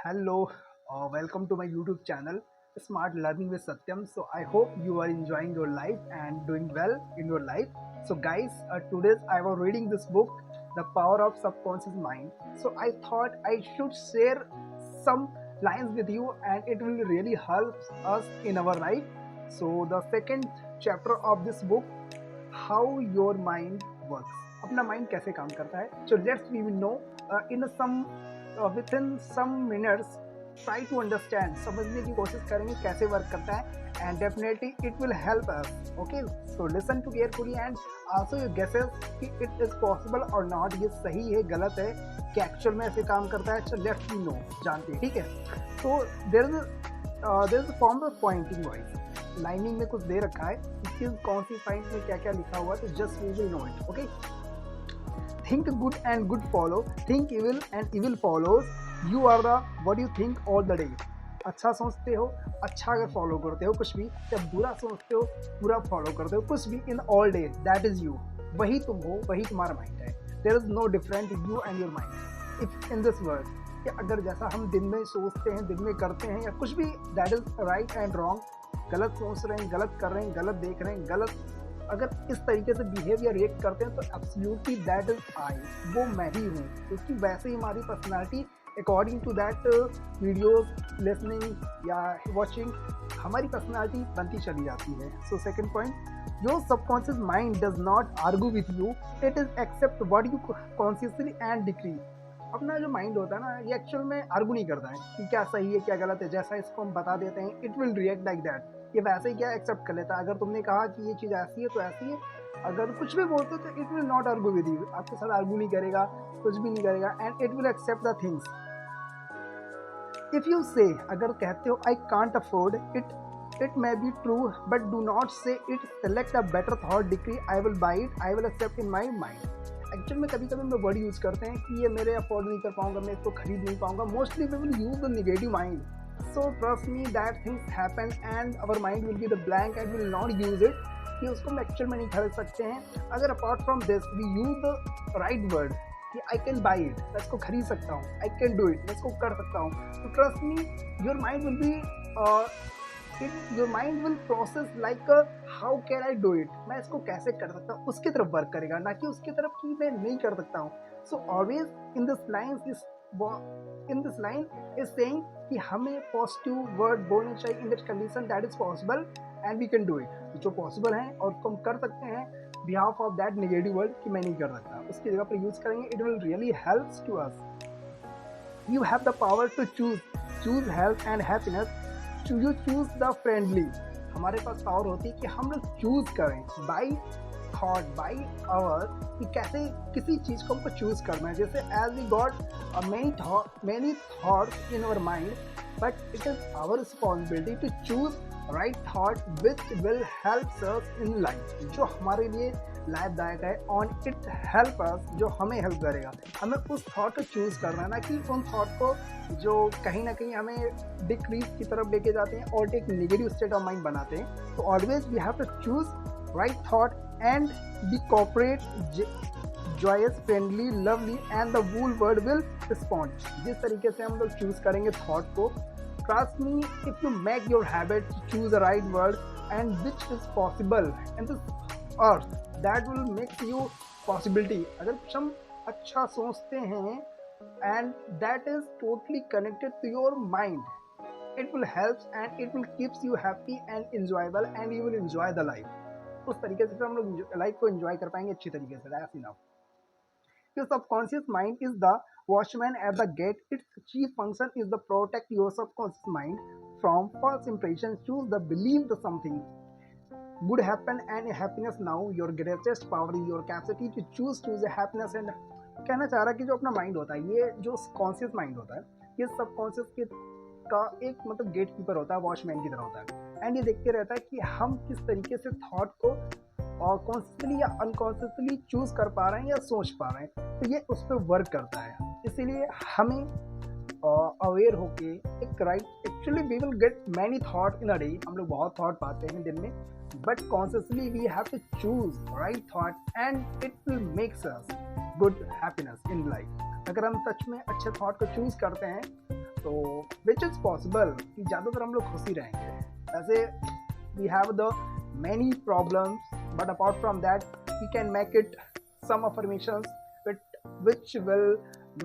Hello, welcome to my YouTube channel, Smart Learning with Satyam. So I hope you are enjoying your life and doing well in your life. So guys, today I was reading this book, The Power of Subconscious Mind. So I thought I should share some lines with you, and it will really help us in our life. So the second chapter of this book, how your mind works, अपना mind कैसे काम करता है. So let's we will know in some within some minutes. Try to understand, समझने की कोशिश करेंगे कैसे वर्क करता है, and definitely it will help us. Okay, so listen to carefully and also your guesses कि it is possible or not, ये सही है गलत है, कि एक्चुअल में ऐसे काम करता है. So let's we know, जानते हैं. ठीक है. So there is a form of pointing wise, lining में कुछ दे रखा है कि कौन सी पॉइंट में क्या क्या लिखा हुआ है. तो just we will know it. Okay. Think good and good follow, think evil and evil follows. You are the what you think all the day. अच्छा सोचते हो, अच्छा अगर फॉलो करते हो कुछ भी, या बुरा सोचते हो, बुरा फॉलो करते हो कुछ भी, in all day, that is you. वही तुम हो, वही तुम्हारा माइंड है. There is no different you and your mind if in this world. कि अगर जैसा हम दिन में सोचते हैं, दिन में करते हैं, या कुछ भी, that is right and wrong. गलत सोच रहे हैं, गलत कर रहे हैं, गलत देख रहे हैं, गलत अगर इस तरीके से बिहेवियर रिएक्ट करते हैं, तो एब्सोल्युटली दैट इज आई, वो मैं ही हूँ. क्योंकि वैसे ही हमारी personality according to that videos listening या वॉचिंग, हमारी पर्सनालिटी बनती चली जाती है. So second point, your subconscious mind does not argue with you, it is accept what you consciously and decree. अपना जो माइंड होता है ना, ये एक्चुअल में आर्ग्यू नहीं करता है कि क्या सही है क्या गलत है. जैसा इसको हम बता देते हैं, it will react like that. ये वैसे ही क्या एक्सेप्ट कर लेता है. अगर तुमने कहा कि ये चीज़ ऐसी है तो ऐसी है, अगर कुछ भी बोलते हो तो it will not argue with you, आपके साथ आर्ग्यू नहीं करेगा, कुछ भी नहीं करेगा, and it will accept the things. If you say, अगर कहते हो I can't afford it, it may be true but do not say it. Select a better thought decree, I will buy it, I will accept in my mind. Actual में कभी कभी हम लोग word use करते हैं कि ये मेरे अफोर्ड नहीं कर पाऊंगा, मैं इसको खरीद नहीं पाऊंगा. Mostly we will use the negative mind. So trust me that things happen and our mind will be the blank and will not use it, कि उसको हम एक्चुअल में नहीं खरीद सकते हैं. अगर apart from this we use the right word कि आई कैन बाई इट, मैं इसको खरीद सकता हूँ, आई कैन डू इट, मैं इसको कर सकता हूँ. तो trust me, your mind will be your mind will process like how can I do it, मैं इसको कैसे कर सकता हूँ, उसकी तरफ वर्क करेगा, ना कि उसकी तरफ कि मैं नहीं कर सकता हूँ. So always in this line is saying कि हमें पॉजिटिव वर्ड बोलने चाहिए in that condition that is possible and we can do it. जो पॉसिबल है और हम कर सकते हैं, behalf of that negative word कि मैं नहीं कर सकता, उसकी जगह पर यूज करेंगे. It will really helps to us. You have the power to choose health and happiness. You choose the friendly. हमारे पास पावर होती है कि हम लोग चूज करें बाई थॉट, बाई आवर, कि कैसे किसी चीज़ को हमको चूज करना है. जैसे as we got many thoughts in our mind, but it is our responsibility to choose right thought which will help us in life, जो हमारे लिए लाभदायक है, ऑन इट हेल्प अस, जो हमें हेल्प करेगा. हमें उस थॉट को चूज़ करना है, ना कि उन थॉट को जो कहीं ना कहीं हमें डिक्रीज की तरफ लेके जाते हैं और एक नेगेटिव स्टेट ऑफ माइंड बनाते हैं. तो always we have to choose right thought and be cooperate, joyous, friendly, lovely, and the whole world will respond. जिस तरीके से हम लोग चूज करेंगे थॉट को, trust me, if you make your habit choose a right word and which is possible in this earth, that will make you possibility. अगर कुछ हम अच्छा सोचते हैं and that is totally connected to your mind, it will help and it will keeps you happy and enjoyable and you will enjoy the life. उस तरीके से फिर हम लोग लाइफ को एंजॉय कर पाएंगे अच्छी तरीके से. That's enough. Your subconscious mind is the watchman at the gate. Its chief function is to protect your subconscious mind from false impressions. Choose the belief that something good happen and happiness now. Your greatest power is your capacity to choose a happiness. And कहना चाह रहा है कि जो अपना mind होता है, ये जो कॉन्शियस माइंड होता है, ये सबकॉन्शियस के का एक मतलब गेट कीपर होता है, वॉचमैन की तरह होता है. एंड ये देखते रहता है कि हम किस तरीके से थॉट को कॉन्शियसली या अनकॉन्शियसली चूज कर पा रहे हैं या सोच पा रहे हैं. तो ये उस पर वर्क करता है. इसीलिए हमें अवेयर होके एक right, actually we will get many thought in a day, हम लोग बहुत थॉट पाते हैं दिन में, but consciously we have to choose right thought and it will makes us good happiness in life. अगर हम सच में अच्छे थॉट को चूज करते हैं तो विच इज़ पॉसिबल कि ज़्यादातर हम लोग खुश ही रहेंगे। वैसे we have the many problems, but apart from that we can make it some affirmations which will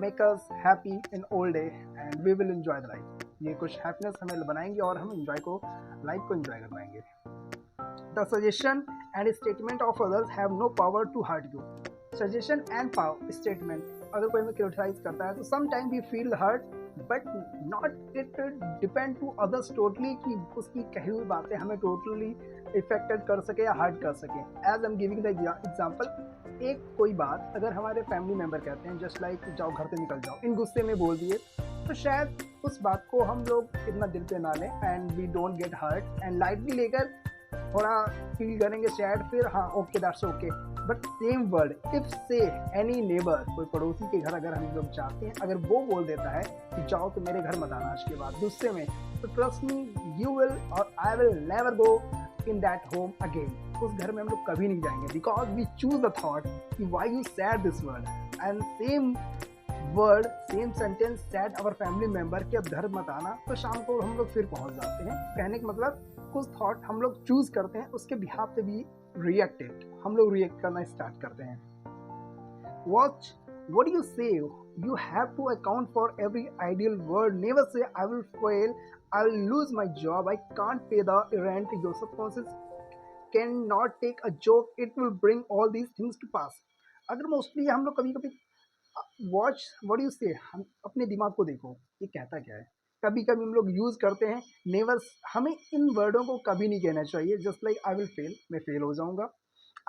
make us happy in old day and we will enjoy the life। ये कुछ हैप्पीनेस हमें बनाएंगे और हम लाइफ को enjoy कर पाएंगे। The suggestion and statement of others have no power to hurt you। Suggestion and power statement, अगर कोई हमें क्रिटिसाइज करता है तो sometime we feel hurt, but not it depend to others totally कि उसकी कही हुई बातें हमें टोटली इफेक्टेड कर सके या हर्ट कर सके। As am giving the example, एक कोई बात अगर हमारे फैमिली मेम्बर कहते हैं जस्ट लाइक जाओ घर से निकल जाओ, इन गुस्से में बोल दिए, तो शायद उस बात को हम लोग इतना दिल पे ना लें and we don't get hurt and lightly लेकर थोड़ा फील करेंगे सैड, फिर हाँ okay that's okay. But same word if say any neighbour, कोई पड़ोसी के घर अगर हम लोग जाते हैं, अगर वो बोल देता है कि जाओ तो मेरे घर मत आना आज के बाद गुस्से में, तो ट्रस्ट मी यू विल और I will never go in that home again. उस घर में हम लोग कभी नहीं जाएंगे because we choose the thought कि why you said this word and same word same sentence said our family member कि अब घर मत आना, तो शाम को हम लोग फिर पहुंच जाते हैं। कहने का मतलब कुछ थॉट हम लोग चूज करते हैं, उसके बिहाफ पे भी हम लोग रिएक्ट करना स्टार्ट करते हैं। Watch what do you say, you have to account for every ideal word, never say I will fail, I will lose my job, I can't pay the rent, your subconscious cannot take a joke, it will bring all these things to pass। अगर mostly हम लोग कभी कभी watch what you से, हम अपने दिमाग को देखो ये कहता क्या है, कभी कभी हम लोग यूज करते हैं नेवर। हमें इन वर्डों को कभी नहीं कहना चाहिए। Just like I will fail, मैं फेल हो जाऊंगा,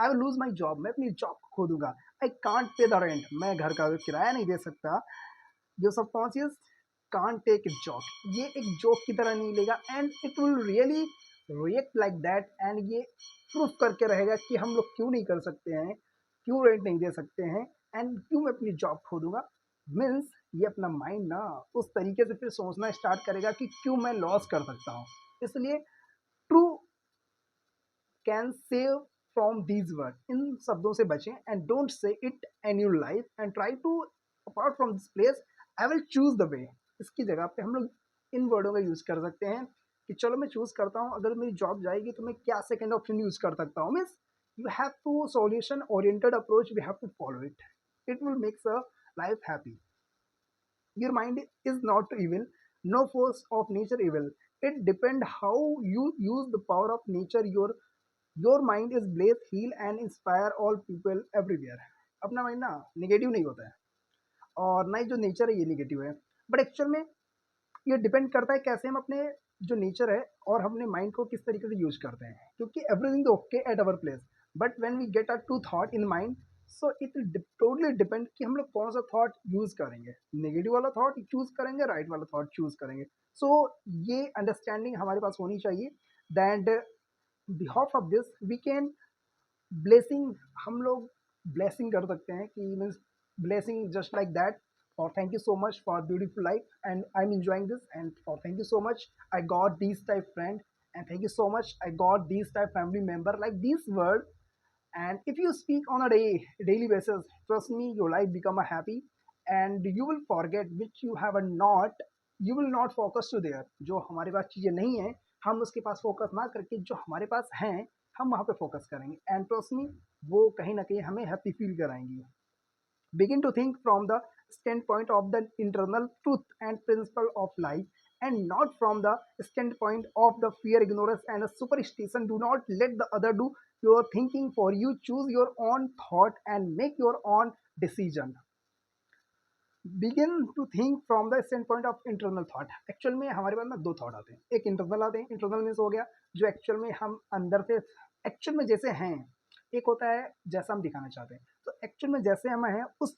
I will lose my job, मैं अपनी जॉब को खो दूंगा, I can't pay the rent, मैं घर का किराया नहीं दे सकता, जो subconscious can't take it job, ये एक जॉब की तरह नहीं लेगा and it will really react like that and ये प्रूफ करके रहेगा कि हम लोग क्यों नहीं कर सकते हैं, क्यों रेंट नहीं दे सकते हैं एंड क्यों मैं अपनी जॉब खो दूंगा। मीन्स ये अपना माइंड ना उस तरीके से फिर सोचना स्टार्ट करेगा कि क्यों मैं लॉस कर सकता हूँ। इसलिए true can save from these word, इन शब्दों से बचें and don't say it in your life and try to apart from this place I will choose the way. इसकी जगह पे हम लोग इन वर्डों का यूज कर सकते हैं कि चलो मैं चूज करता हूँ, अगर मेरी जॉब जाएगी तो मैं क्या सेकेंड ऑप्शन यूज कर सकता हूँ। Means you have to solution oriented approach, we have to follow it, it will make the life happy। your mind is not evil, no force of nature evil, it depend how you use the power of nature। your mind is blaze heal and inspire all people everywhere। अपना mind ना negative नहीं होता है और ना ही जो nature है ये निगेटिव है, बट एक्चुअल में ये डिपेंड करता है कैसे हम अपने जो नेचर है और अपने माइंड को किस तरीके से यूज करते हैं, क्योंकि everything okay at our place, but when we get a two thought in mind, so it totally depend कि हम लोग कौन सा थॉट यूज करेंगे, नेगेटिव वाला थॉट चूज करेंगे, राइट वाला थॉट चूज करेंगे। सो ये अंडरस्टैंडिंग हमारे पास होनी चाहिए that behalf of this we can blessing, हम लोग ब्लेसिंग कर सकते हैं कि means blessing just like that. और thank you so much for beautiful life and I am enjoying this and for thank you so much I got these type friend and thank you so much I got these type family member like this word, and if you speak on a daily basis, trust me your life become a happy and you will forget which you have a not, you will not focus to there। जो हमारे पास चीज़ें नहीं है हम उसके पास focus ना करके जो हमारे पास हैं हम वहाँ पे फोकस करेंगे एंड ट्रस्ट मी वो कहीं ना कहीं हमें हैप्पी फील कराएंगी। Begin to think from the standpoint of the internal truth and principle of life and not from the standpoint of the fear, ignorance and superstition। do not let the other do your thinking for you, choose your own thought and make your own decision। Begin to think from the stand point of internal thought. Actual में हमारे पास ना दो thought आते हैं, एक internal आते हैं, internal means हो गया जो एक्चुअल में हम अंदर से एक्चुअल में जैसे हैं, एक होता है जैसा हम दिखाना चाहते हैं। तो एक्चुअल में जैसे हम हैं उस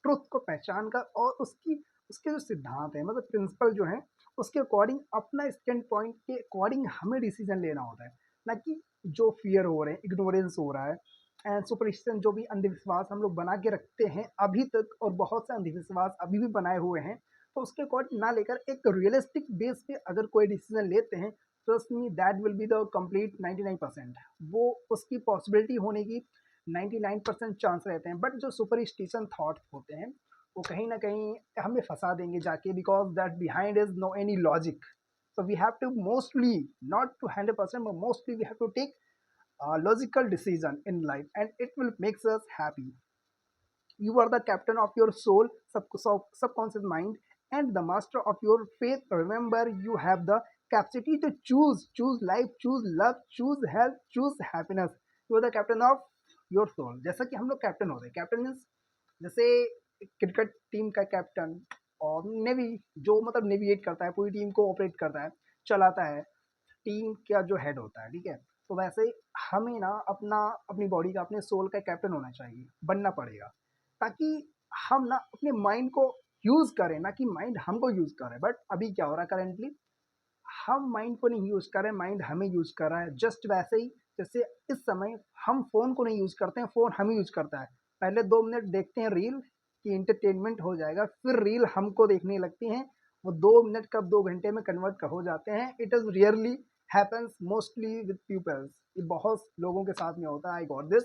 ट्रुथ को पहचान कर और उसके जो सिद्धांत हैं मतलब प्रिंसिपल जो हैं उसके अकॉर्डिंग अपना स्टैंड पॉइंट के अकॉर्डिंग हमें डिसीजन लेना होता है, ना कि जो फियर हो रहे हैं, इग्नोरेंस हो रहा है एंड सुपरस्टिशन जो भी अंधविश्वास हम लोग बना के रखते हैं अभी तक, और बहुत से अंधविश्वास अभी भी बनाए हुए हैं, तो उसके अकॉर्डिंग ना लेकर एक रियलिस्टिक बेस पे अगर कोई डिसीजन लेते हैं, trust me that will be the complete 99%। वो उसकी पॉसिबिलिटी होने की 99% चांस रहते हैं। बट जो सुपरस्टिशन थॉट होते हैं वो कहीं ना कहीं हमें फंसा देंगे जाके, because that behind is no any logic. So we have to mostly, not to 100%, but mostly we have to take a logical decision in life, and it will makes us happy. You are the captain of your soul, subconscious mind, and the master of your faith. Remember, you have the capacity to choose life, choose love, choose health, choose happiness. You are the captain of your soul. जैसा कि हम लोग captain होते हैं, captain means जैसे cricket team का captain, और navy जो मतलब नेविगेट करता है, पूरी टीम को ऑपरेट करता है, चलाता है, टीम का जो हेड होता है, ठीक है. तो वैसे ही हमें ना अपना अपनी बॉडी का, अपने सोल का कैप्टन होना चाहिए, बनना पड़ेगा, ताकि हम ना अपने माइंड को यूज़ करें, ना कि माइंड हमको यूज़ करे. बट अभी क्या हो रहा है करेंटली, हम माइंड को नहीं यूज़ कर रहे हैं, माइंड हमें यूज़ कर रहा है. जस्ट वैसे ही जैसे इस समय हम फ़ोन को नहीं यूज़ करते हैं, फ़ोन हमें यूज़ करता है. पहले 2 मिनट देखते हैं रील कि इंटरटेनमेंट हो जाएगा, फिर रील हमको देखने लगती हैं. वो 2 मिनट कब 2 घंटे में कन्वर्ट हो जाते हैं. It is rarely happens mostly with peoples. ये बहुत लोगों के साथ में होता है. I got this.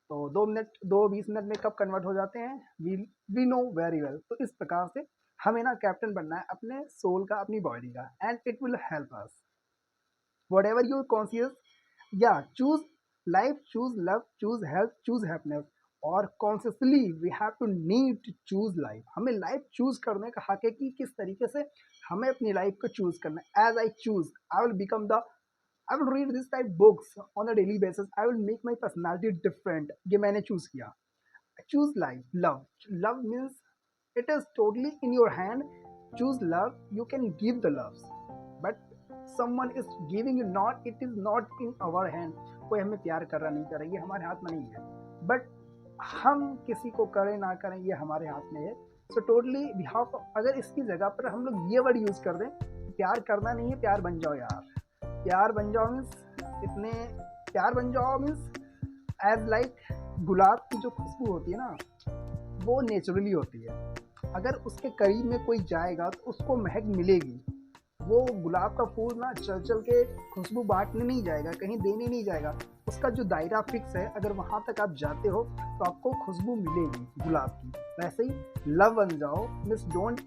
तो 2 मिनट, 2 20 मिनट में कब कन्वर्ट हो जाते हैं, वी नो वेरी वेल. तो इस प्रकार से हमें ना कैप्टन बनना है अपने सोल का, अपनी बॉडी का, and it will help us. Whatever you're conscious, या choose life, choose love, choose health, choose happiness. और consciously we have to need to choose life. हमें लाइफ चूज करने का हक है कि किस तरीके से हमें अपनी लाइफ को चूज करना है. As I choose, I will become the, I will read this type books on a daily basis. I will make my personality different. ये मैंने choose किया. Choose life, love. Love means it is totally in your hand. Choose love. You can give the loves, but someone is giving you. Not, it is not in our hand. कोई हमें प्यार कर रहा नहीं कर रहा, ये हमारे हाथ में नहीं है. But हम किसी को करें ना करें, ये हमारे हाथ में है. So totally we have, अगर इसकी जगह पर हम लोग ये वर्ड यूज कर दें, प्यार करना नहीं है, प्यार बन जाओ यार. प्यार बन जाओ मीन्स इतने, प्यार बन जाओ मीन्स एज लाइक गुलाब की जो खुशबू होती है ना, वो नेचुरली होती है. अगर उसके करीब में कोई जाएगा तो उसको महक मिलेगी. वो गुलाब का फूल ना चल चल के खुशबू बांटने नहीं जाएगा, कहीं देने नहीं जाएगा. उसका जो दायरा फिक्स है, अगर वहाँ तक आप जाते हो तो आपको खुशबू मिलेगी गुलाब की. वैसे ही लव बन जाओ मीन्स डोंट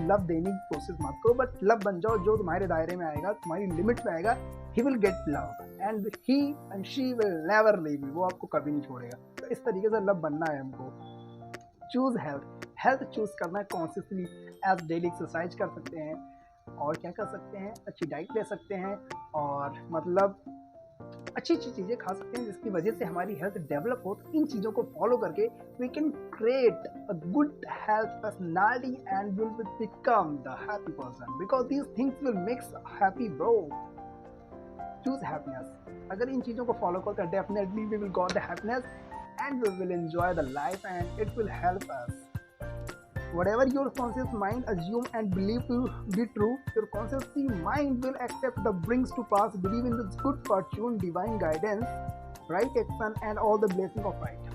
लव देने की कोशिश मत करो, बट लव बन जाओ. जो तुम्हारे दायरे में आएगा, तुम्हारी लिमिट में आएगा, he will get love, and he and she will never leave you. वो आपको कभी नहीं छोड़ेगा. तो इस तरीके से लव बनना है हमको. Choose health. हेल्थ चूज करना है कॉन्शियसली. एज डेली एक्सरसाइज कर सकते हैं, और क्या कर सकते हैं, अच्छी डाइट ले सकते हैं, और मतलब अच्छी अच्छी चीज़ें खा सकते हैं जिसकी वजह से हमारी हेल्थ डेवलप हो. तो इन चीज़ों को फॉलो करके we can create a good health personality and will become the happy person, because these things will makes happy bro. Choose happiness. अगर इन चीज़ों को फॉलो करते हैं, definitely we will got the happiness, and we will enjoy the life, and it will help us. Whatever your conscious mind assume and believe to be true, your conscious mind will accept the brings to pass, believe in this good fortune, divine guidance, right action, and all the blessing of right.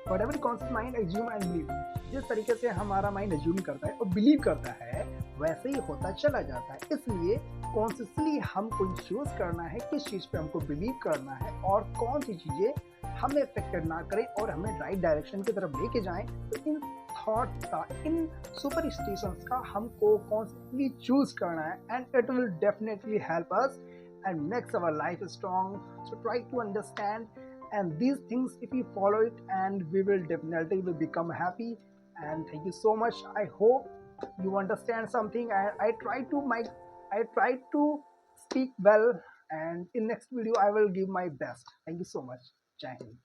Whatever conscious mind assume and believe, जिस तरीके से हमारा mind assume करता है और believe करता है, वैसे ही होता चला जाता है. इसलिए कॉन्शियसली हमको चूज करना है किस चीज़ पे हमको बिलीव करना है, और कौन सी चीज़ें हमें अफेक्टेड ना करें और हमें राइट डायरेक्शन की तरफ लेके जाएं. तो इन थॉट्स का, इन सुपरस्टिशंस का हमको कॉन्स्टेंटली चूज करना है, and it will definitely help us and makes our life strong. So try to understand, and these things if we follow it, and we will definitely will become happy. And thank you so much. I hope you understand something. I try to speak well, and in next video I will give my best. Thank you so much. Jai Hind.